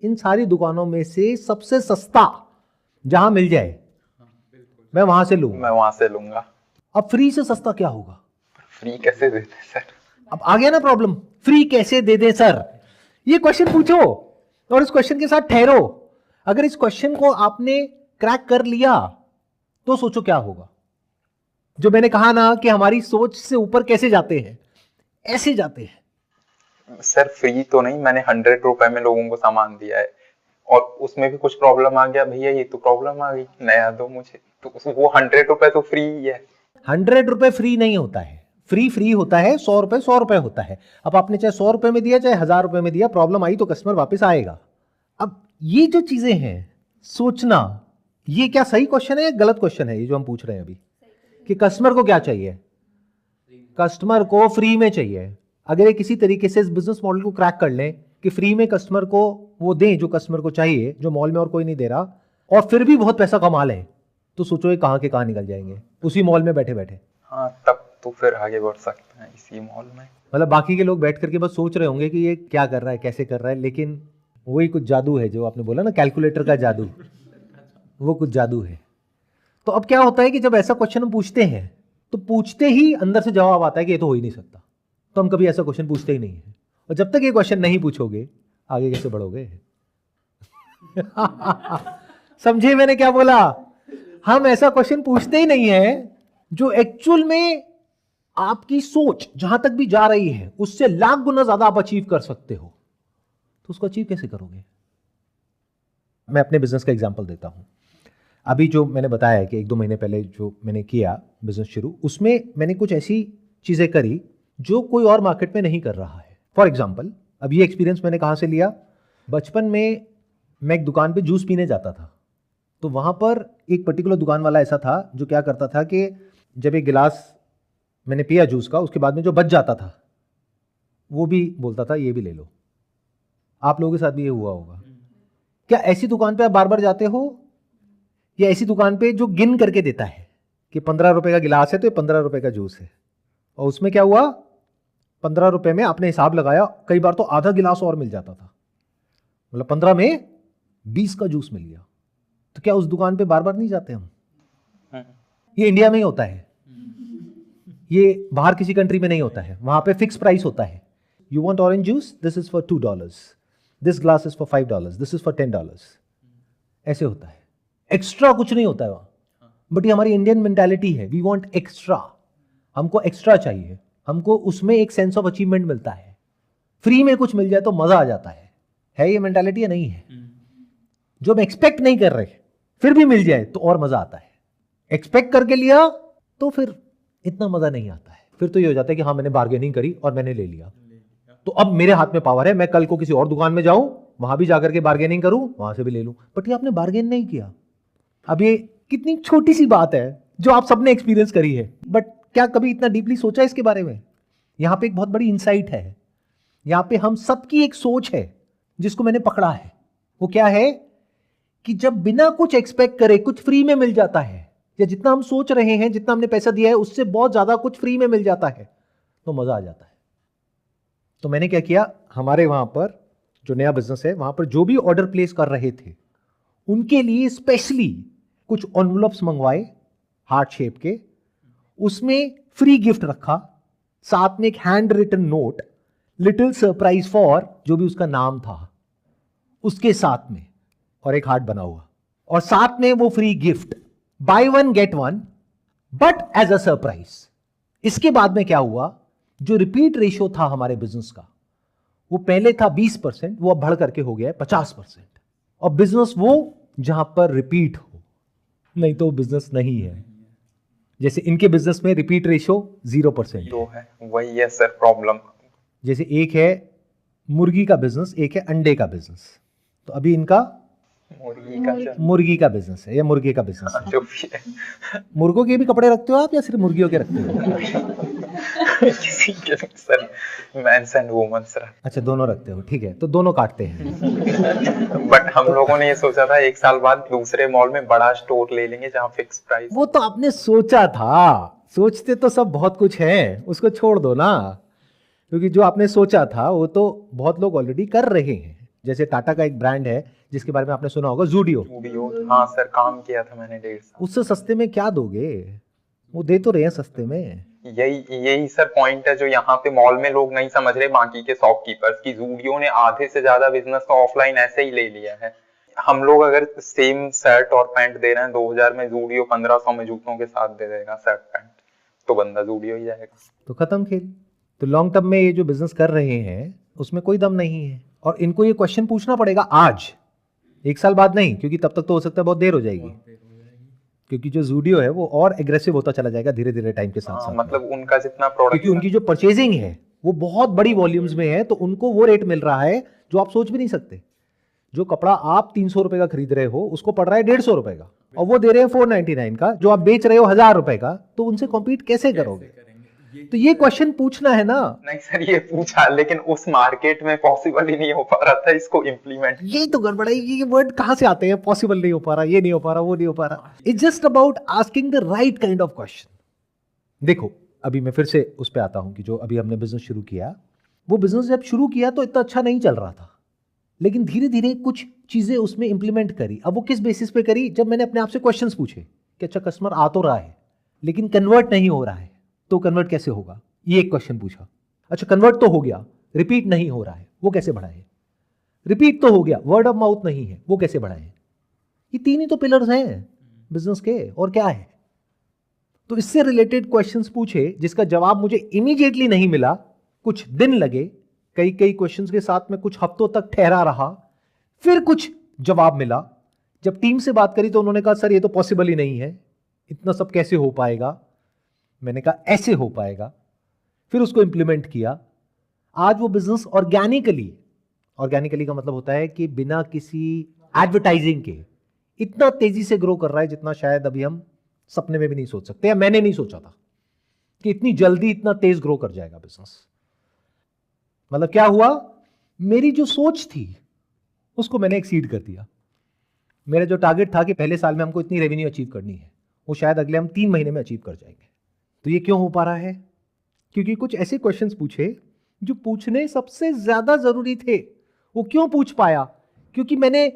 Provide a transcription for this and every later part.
इन सारी दुकानों में से सबसे सस्ता जहां मिल जाए मैं वहां से लूंगा। अब फ्री से सस्ता क्या होगा? फ्री कैसे देते सर? अब आ गया ना प्रॉब्लम, फ्री कैसे दे दे सर, ये क्वेश्चन पूछो और इस क्वेश्चन के साथ ठहरो। अगर इस क्वेश्चन को आपने क्रैक कर लिया तो सोचो क्या होगा। जो मैंने कहा ना कि हमारी सोच से ऊपर कैसे जाते हैं, ऐसे जाते हैं। सर फ्री तो नहीं, मैंने 100 रुपए में लोगों को सामान दिया है और उसमें भी कुछ प्रॉब्लम आ गया, भैया ये तो प्रॉब्लम आ गई, नया दो मुझे, तो वो 100 रुपए तो फ्री ही है। 100 रुपए फ्री नहीं होता है, फ्री होता है 100 रुपए होता है। अब आपने चाहे 100 रुपए में दिया चाहे 1000 रुपए में दिया, प्रॉब्लम आई तो कस्टमर वापस आएगा। अब ये जो चीजें हैं सोचना, ये क्या सही क्वेश्चन है या गलत क्वेश्चन है ये जो हम पूछ रहे हैं अभी, कि कस्टमर को क्या चाहिए? कस्टमर को फ्री में चाहिए। अगर ये किसी तरीके से इस बिजनेस मॉडल को क्रैक कर लें कि फ्री में कस्टमर को वो दें जो कस्टमर को चाहिए, जो मॉल में और कोई नहीं दे रहा, और फिर भी बहुत पैसा कमा लें, तो सोचो ये कहां के कहां निकल जाएंगे उसी मॉल में बैठे बैठे। हाँ, तब तो फिर आगे बढ़ सकते हैं इसी मॉल में। मतलब बाकी के लोग बैठ करके बस सोच रहे होंगे कि ये क्या कर रहा है, कैसे कर रहा है, लेकिन वही कुछ जादू है जो आपने बोला ना, कैलकुलेटर का जादू, वो कुछ जादू है। तो अब क्या होता है कि जब ऐसा क्वेश्चन हम पूछते हैं तो पूछते ही अंदर से जवाब आता है कि ये तो हो ही नहीं सकता, तो हम कभी ऐसा क्वेश्चन पूछते ही नहीं है। और जब तक ये क्वेश्चन नहीं पूछोगे आगे कैसे बढ़ोगे? समझे मैंने क्या बोला? हम ऐसा क्वेश्चन पूछते ही नहीं है जो एक्चुअल में आपकी सोच जहां तक भी जा रही है उससे लाख गुना ज्यादा आप अचीव कर सकते हो, तो उसको अचीव कैसे करोगे? मैं अपने बिजनेस का एग्जांपल देता हूं। अभी जो मैंने बताया कि 1-2 महीने पहले जो मैंने किया बिजनेस शुरू, उसमें मैंने कुछ ऐसी चीजें करी जो कोई और मार्केट में नहीं कर रहा है। फॉर एग्जाम्पल, अब ये एक्सपीरियंस मैंने कहां से लिया? बचपन में मैं एक दुकान पे जूस पीने जाता था, तो वहां पर एक पर्टिकुलर दुकान वाला ऐसा था जो क्या करता था कि जब एक गिलास मैंने पिया जूस का, उसके बाद में जो बच जाता था वो भी बोलता था ये भी ले लो। आप लोगों के साथ भी ये हुआ होगा क्या? ऐसी दुकान पे आप बार बार जाते हो, या ऐसी दुकान पे जो गिन करके देता है कि 15 रुपए का गिलास है तो ये 15 रुपए का जूस है, और उसमें क्या हुआ, 15 रुपए में आपने हिसाब लगाया, कई बार तो आधा गिलास और मिल जाता था, मतलब 15 में 20 का जूस मिल गया। तो क्या उस दुकान पे बार बार नहीं जाते हम? ये इंडिया में ही होता है, ये बाहर किसी कंट्री में नहीं होता है। वहां पे फिक्स प्राइस होता है, you want orange juice, this is for $2, this glass is for $5, this is for $10, ऐसे होता है। एक्स्ट्रा कुछ नहीं होता है वहां। बट ये हमारी इंडियन मेंटालिटी है, वी वांट एक्स्ट्रा, हमको एक्स्ट्रा चाहिए, हमको उसमें एक सेंस ऑफ अचीवमेंट मिलता है। फ्री में कुछ मिल जाए तो मजा आ जाता है ये मेंटालिटी या नहीं है? जो हम एक्सपेक्ट नहीं कर रहे फिर भी मिल जाए तो और मजा आता है। एक्सपेक्ट करके लिया तो फिर इतना मजा नहीं आता है, फिर तो ये हो जाता है कि हाँ मैंने बार्गेनिंग करी और मैंने ले लिया, तो अब मेरे हाथ में पावर है, मैं कल को किसी और दुकान में जाऊं, वहां भी जाकर के बार्गेनिंग करूं, वहां से भी ले लूं। बट ये आपने बार्गेन नहीं किया। अब ये कितनी छोटी सी बात है जो आप सबने एक्सपीरियंस करी है, बट क्या कभी इतना डीपली सोचा इसके बारे में? यहां पे एक बहुत बड़ी इंसाइट है, यहां पे हम सबकी एक सोच है जिसको मैंने पकड़ा है। वो क्या है कि जब बिना कुछ एक्सपेक्ट करे कुछ फ्री में मिल जाता है, या जितना हम सोच रहे हैं, जितना हमने पैसा दिया है उससे बहुत ज्यादा कुछ फ्री में मिल जाता है, तो मजा आ जाता है। तो मैंने क्या किया, हमारे वहां पर जो नया बिजनेस है वहां पर जो भी ऑर्डर प्लेस कर रहे थे उनके लिए स्पेशली कुछ एनवलप्स मंगवाए हार्ट शेप के, उसमें फ्री गिफ्ट रखा, साथ में एक hand written note, little surprise for जो भी उसका नाम था उसके साथ में, और एक हार्ट बना हुआ, और साथ में वो free gift, buy one get one but as a surprise. इसके बाद में क्या हुआ, जो रिपीट रेशियो था हमारे बिजनेस का, वो पहले था 20%, वो अब बढ़ करके हो गया है 50%। और बिजनेस वो जहां पर रिपीट हो, नहीं तो बिजनेस नहीं है। जैसे इनके बिजनेस में रिपीट रेशियो 0% है, वही है सर प्रॉब्लम। जैसे एक है मुर्गी का बिजनेस, एक है अंडे का बिजनेस, तो अभी इनका मुर्गी का बिजनेस है या मुर्गे का बिजनेस है। जो भी है। मुर्गों के भी कपड़े रखते हो आप या सिर्फ मुर्गियों के रखते हो? किसी के सर, मेंस एंड वुमेन्स। अच्छा, दोनों रखते हो, ठीक है, तो दोनों काटते हैं। बट हम लोगों ने ये सोचा था 1 साल बाद दूसरे मॉल में बड़ा स्टोर ले लेंगे जहाँ फिक्स प्राइस। वो तो आपने सोचा था, सोचते तो सब बहुत कुछ है, उसको छोड़ दो ना, क्योंकि जो आपने सोचा था वो तो बहुत लोग ऑलरेडी कर रहे हैं। जैसे टाटा का एक ब्रांड है जिसके बारे में आपने सुना होगा, जूडियो। स्टूडियो, हाँ सर, काम किया था मैंने 1.5 साल। उससे सस्ते में क्या दोगे? वो दे तो रहे हैं सस्ते में। यही सर पॉइंट है जो यहाँ पे मॉल में लोग नहीं समझ रहे, बाकी के शॉपकीपर्स की। जूडियो ने आधे से ज्यादा बिजनेस तो ऑफलाइन ऐसे ही ले लिया है। हम लोग अगर सेम शर्ट और पैंट दे रहे हैं 2000 में, जूडियो 1500 में जूतों के साथ दे देगा शर्ट पैंट, तो बंदा जूडियो ही जाएगा। तो खत्म खेल। तो लॉन्ग टर्म में ये जो बिजनेस कर रहे हैं उसमें कोई दम नहीं है, और इनको ये क्वेश्चन पूछना पड़ेगा आज, 1 साल बाद नहीं, क्योंकि तब तक तो हो सकता है बहुत देर हो जाएगी, क्योंकि जो जूडियो है वो और एग्रेसिव होता चला जाएगा धीरे धीरे टाइम के साथ साथ। मतलब उनका जितना प्रोडक्ट, क्योंकि उनकी जो परचेजिंग है वो बहुत बड़ी वॉल्यूम्स में है, तो उनको वो रेट मिल रहा है जो आप सोच भी नहीं सकते। जो कपड़ा आप 300 रुपए का खरीद रहे हो उसको पड़ रहा है 150 रुपए का, और वो दे रहे हैं 499 का, जो आप बेच रहे हो 1000 रुपए का, तो उनसे कॉम्पीट कैसे करोगे? तो ये क्वेश्चन पूछना है ना। नहीं सर, ये पूछा, लेकिन उस मार्केट में पॉसिबल ही नहीं हो पा रहा था इसको इम्प्लीमेंट। यही तो गड़बड़ है, ये वर्ड कहां से आते हैं? पॉसिबल नहीं हो पा रहा, ये नहीं हो पा रहा, वो नहीं हो पा रहा। It's just about asking the right kind of question. देखो, अभी मैं फिर से उस पे आता हूं कि जो अभी हमने बिजनेस शुरू किया, वो बिजनेस जब शुरू किया तो इतना अच्छा नहीं चल रहा था, लेकिन धीरे धीरे कुछ चीजें उसमें इंप्लीमेंट करी। अब वो किस बेसिस पे करी? जब मैंने अपने आप से क्वेश्चंस पूछे कि अच्छा कस्टमर आ तो रहा है लेकिन कन्वर्ट नहीं हो रहा है, तो कन्वर्ट कैसे होगा? ये एक क्वेश्चन पूछा। अच्छा कन्वर्ट तो हो गया, रिपीट नहीं हो रहा है, वो कैसे बढ़ाए? रिपीट तो हो गया, वर्ड ऑफ माउथ नहीं है, वो कैसे बढ़ाए? ये 3 ही तो पिलर्स हैं बिजनेस के, और क्या है? तो इससे रिलेटेड क्वेश्चंस पूछे जिसका जवाब मुझे इमीडिएटली नहीं मिला, कुछ दिन लगे, कई क्वेश्चंस के साथ में कुछ हफ्तों तक ठहरा रहा, फिर कुछ जवाब मिला। जब टीम से बात करी तो उन्होंने कहा सर ये तो पॉसिबल ही नहीं है, इतना सब कैसे हो पाएगा? मैंने कहा ऐसे हो पाएगा, फिर उसको इंप्लीमेंट किया। आज वो बिजनेस ऑर्गेनिकली का मतलब होता है कि बिना किसी एडवर्टाइजिंग के इतना तेजी से ग्रो कर रहा है जितना शायद अभी हम सपने में भी नहीं सोच सकते, या मैंने नहीं सोचा था कि इतनी जल्दी इतना तेज ग्रो कर जाएगा बिजनेस। मतलब क्या हुआ, मेरी जो सोच थी उसको मैंने एक्सीड कर दिया। मेरा जो टारगेट था कि पहले साल में हमको इतनी रेवेन्यू अचीव करनी है, वो शायद अगले हम 3 महीने में अचीव कर जाएंगे। तो ये क्यों हो पा रहा है? क्योंकि कुछ ऐसे क्वेश्चंस पूछे जो पूछने सबसे ज्यादा जरूरी थे। वो क्यों पूछ पाया? क्योंकि मैंने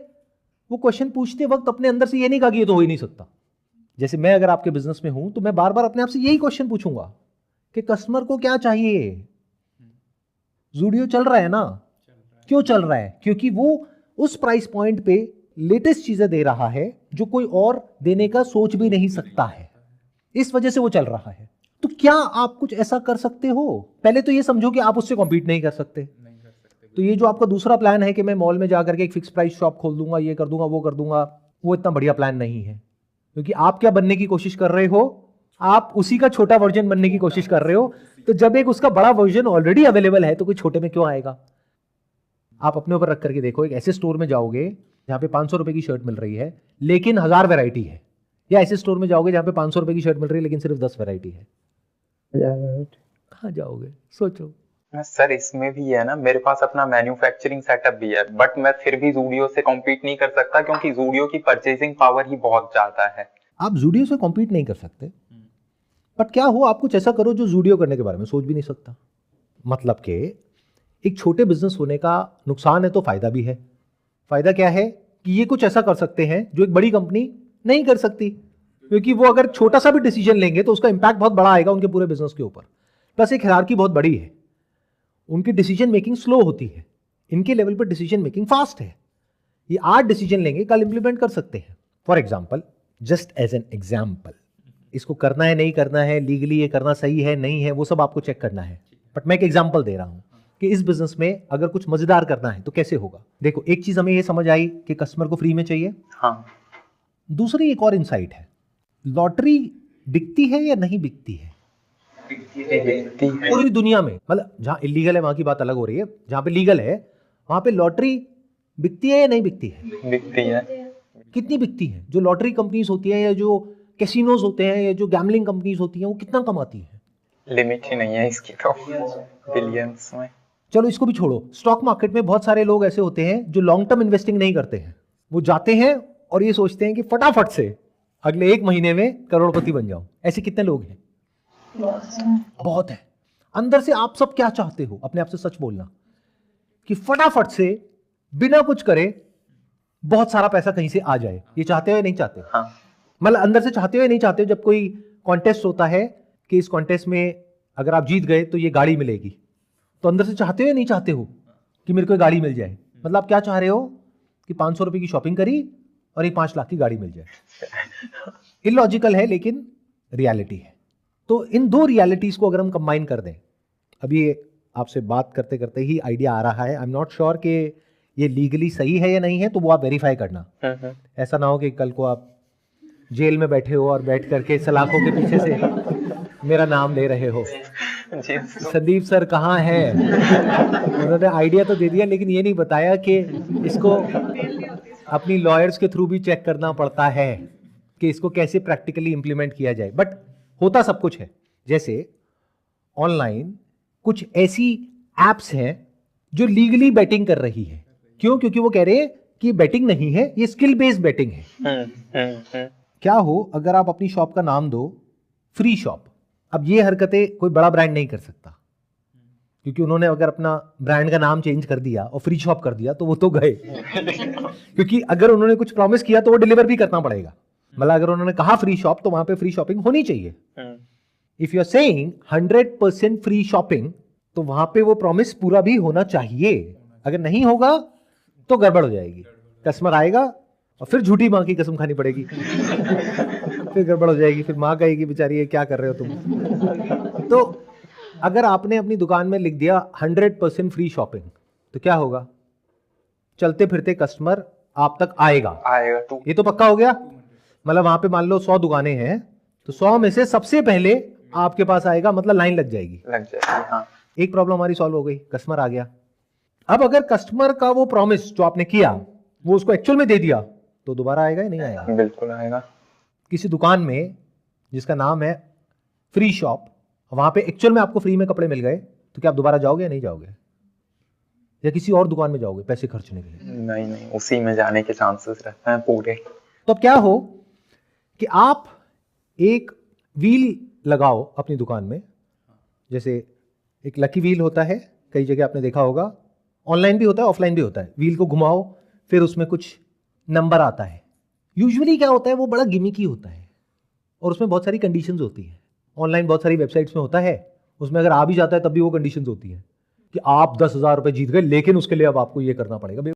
वो क्वेश्चन पूछते वक्त अपने अंदर से ये नहीं कहा कि ये तो हो ही नहीं सकता। जैसे मैं अगर आपके बिजनेस में हूं तो मैं बार बार अपने आप से यही क्वेश्चन पूछूंगा कि कस्टमर को क्या चाहिए। जूडियो चल रहा है ना, क्यों चल रहा है? क्योंकि वो उस प्राइस पॉइंट पे लेटेस्ट चीजें दे रहा है जो कोई और देने का सोच भी नहीं सकता है, इस वजह से वो चल रहा है। तो क्या आप कुछ ऐसा कर सकते हो? पहले तो ये समझो कि आप उससे कॉम्पीट नहीं कर सकते। तो ये जो आपका दूसरा प्लान है कि मैं मॉल में जाकर के एक फिक्स प्राइस शॉप खोल दूंगा, ये कर दूंगा, वो कर दूंगा, वो इतना बढ़िया प्लान नहीं है। क्योंकि आप क्या बनने की कोशिश कर रहे हो? आप उसी का छोटा वर्जन बनने की कोशिश कर रहे हो। तो जब एक उसका बड़ा वर्जन ऑलरेडी अवेलेबल है तो कोई छोटे में क्यों आएगा? आप अपने ऊपर रख करके देखो, एक ऐसे स्टोर में जाओगे जहां पे 500 रुपए की शर्ट मिल रही है लेकिन 1000 वैरायटी है, या ऐसे स्टोर में जाओगे जहां पे 500 रुपए की शर्ट मिल रही है लेकिन सिर्फ 10 वैरायटी है, कहां जाओगे? सोचो। सर इसमें भी है ना, मेरे पास अपना मैन्युफैक्चरिंग सेटअप भी है, बट मैं फिर भी जूडियो से कॉम्पीट नहीं कर सकता क्योंकि जूडियो की परचेजिंग पावर ही बहुत ज्यादा है। आप जूडियो से कॉम्पीट नहीं कर सकते, बट क्या हो, आप कुछ ऐसा करो जो जूडियो करने के बारे में सोच भी नहीं सकता। मतलब कि एक छोटे बिजनेस होने का नुकसान है तो फायदा भी है। फायदा क्या है कि ये कुछ ऐसा कर सकते हैं जो एक बड़ी कंपनी नहीं कर सकती, क्योंकि वो अगर छोटा सा भी डिसीजन लेंगे तो उसका इंपैक्ट बहुत बड़ा आएगा उनके पूरे बिजनेस के ऊपर। प्लस एक हायरार्की बहुत बड़ी है, उनकी डिसीजन मेकिंग स्लो होती है, इनके लेवल पर डिसीजन मेकिंग फास्ट है। ये आज डिसीजन लेंगे, कल इंप्लीमेंट कर सकते हैं। For example, just as an example, इसको करना है नहीं करना है, लीगली ये करना सही है नहीं है, वो सब आपको चेक करना है, बट मैं एक एग्जाम्पल दे रहा हूं कि इस बिजनेस में अगर कुछ मजेदार करना है तो कैसे होगा। देखो, एक चीज हमें ये समझ आई कि कस्टमर को फ्री में चाहिए। हाँ। दूसरी एक और इंसाइट है, लॉटरी बिकती है या नहीं बिकती है? पूरी दुनिया में, मतलब जहां इलीगल है वहां की बात अलग हो रही है, जहां पे लीगल है वहां पे लॉटरी बिकती है या नहीं बिकती है? बिकती है। कितनी बिकती है? जो लॉटरी कंपनीज होती है या जो कैसीनोज होते हैं या जो गैम्बलिंग कंपनीज होती हैं वो कितना कमाती है? लिमिट ही नहीं है इसकी तो, बिलियंस में। चलो इसको भी छोड़ो, स्टॉक मार्केट में बहुत सारे लोग ऐसे होते हैं जो लॉन्ग टर्म इन्वेस्टिंग नहीं करते हैं। वो जाते हैं और ये सोचते हैं कि फटाफट से अगले 1 महीने में करोड़पति बन जाऊं। ऐसे कितने लोग हैं? बहुत है। अंदर से आप सब क्या चाहते हो? अपने आप से सच बोलना कि फटाफट से बिना कुछ करे बहुत सारा पैसा कहीं से आ जाए, ये चाहते हो या नहीं चाहते? हाँ। मतलब अंदर से चाहते हो या नहीं चाहते हो? जब कोई कॉन्टेस्ट होता है कि इस कॉन्टेस्ट में अगर आप जीत गए तो ये गाड़ी मिलेगी, तो अंदर से चाहते हो या नहीं चाहते हो कि मेरे को गाड़ी मिल जाए? मतलब आप क्या चाह रहे हो कि 500 रुपए की शॉपिंग करी और एक 5 लाख की गाड़ी मिल जाए। इलॉजिकल है लेकिन रियलिटी है। तो इन दो रियलिटीज को अगर हम कंबाइन कर दें, अभी आपसे बात करते करते ही आइडिया आ रहा है, आई एम नॉट श्योर कि ये लीगली सही है या नहीं है, तो वो आप वेरीफाई करना। ऐसा ना हो कि कल को आप जेल में बैठे हो और बैठ करके सलाखों के पीछे से मेरा नाम ले रहे हो। संदीप सर कहाँ है? उन्होंने आइडिया तो दे दिया लेकिन ये नहीं बताया कि इसको अपनी लॉयर्स के थ्रू भी चेक करना पड़ता है कि इसको कैसे प्रैक्टिकली इंप्लीमेंट किया जाए। बट होता सब कुछ है। जैसे ऑनलाइन कुछ ऐसी एप्स हैं जो लीगली बेटिंग कर रही है। क्यों? क्योंकि वो कह रहे हैं कि बेटिंग नहीं है, ये स्किल बेस्ड बेटिंग है। क्या हो अगर आप अपनी शॉप का नाम दो फ्री शॉप? अब ये हरकतें कोई बड़ा ब्रांड नहीं कर सकता, क्योंकि उन्होंने अगर अपना ब्रांड का नाम चेंज कर दिया और फ्री शॉप कर दिया तो वो तो गए। क्योंकि अगर उन्होंने कुछ प्रॉमिस किया तो वो डिलीवर भी करना पड़ेगा। मतलब अगर उन्होंने कहा फ्री शॉप तो वहां पे फ्री शॉपिंग होनी चाहिए। If you are saying 100% free shopping, तो वहां पे वो प्रॉमिस पूरा भी होना चाहिए। अगर नहीं होगा तो गड़बड़ हो जाएगी, कस्टमर आएगा और फिर झूठी मां की कसम खानी पड़ेगी। फिर गड़बड़ हो जाएगी, फिर मां कहेगी बेचारी ये क्या कर रहे हो तुम। तो अगर आपने अपनी दुकान में लिख दिया 100% फ्री शॉपिंग, तो क्या होगा? चलते फिरते कस्टमर आप तक आएगा तू। ये तो पक्का हो गया। मतलब वहां पे मान लो 100 दुकानें हैं, तो 100 में से सबसे पहले आपके पास आएगा, मतलब लाइन लग जाएगी। हाँ। एक प्रॉब्लम हमारी सॉल्व हो गई, कस्टमर आ गया। अब अगर कस्टमर का वो प्रॉमिस जो आपने किया वो उसको एक्चुअल में दे दिया, तो दोबारा आएगा या नहीं आएगा? बिल्कुल आएगा। किसी दुकान में जिसका नाम है फ्री शॉप, वहां पे एक्चुअल में आपको फ्री में कपड़े मिल गए, तो क्या आप दोबारा जाओगे या नहीं जाओगे? या किसी और दुकान में जाओगे पैसे खर्चने के लिए? नहीं, उसी में जाने के चांसेस रहते हैं पूरे। तो अब क्या हो कि आप एक व्हील लगाओ अपनी दुकान में, जैसे एक लकी व्हील होता है, कई जगह आपने देखा होगा, ऑनलाइन भी होता है ऑफलाइन भी होता है। व्हील को घुमाओ, फिर उसमें कुछ नंबर आता है। यूजुअली क्या होता है, वो बड़ा गिमिकी होता है और उसमें बहुत सारी कंडीशंस होती है। ऑनलाइन बहुत सारी वेबसाइट्स में होता है, उसमें अगर आ भी जाता है तब भी वो कंडीशंस होती है कि आप 10,000 रुपए जीत गए, लेकिन उसके लिए अब आपको ये करना पड़ेगा।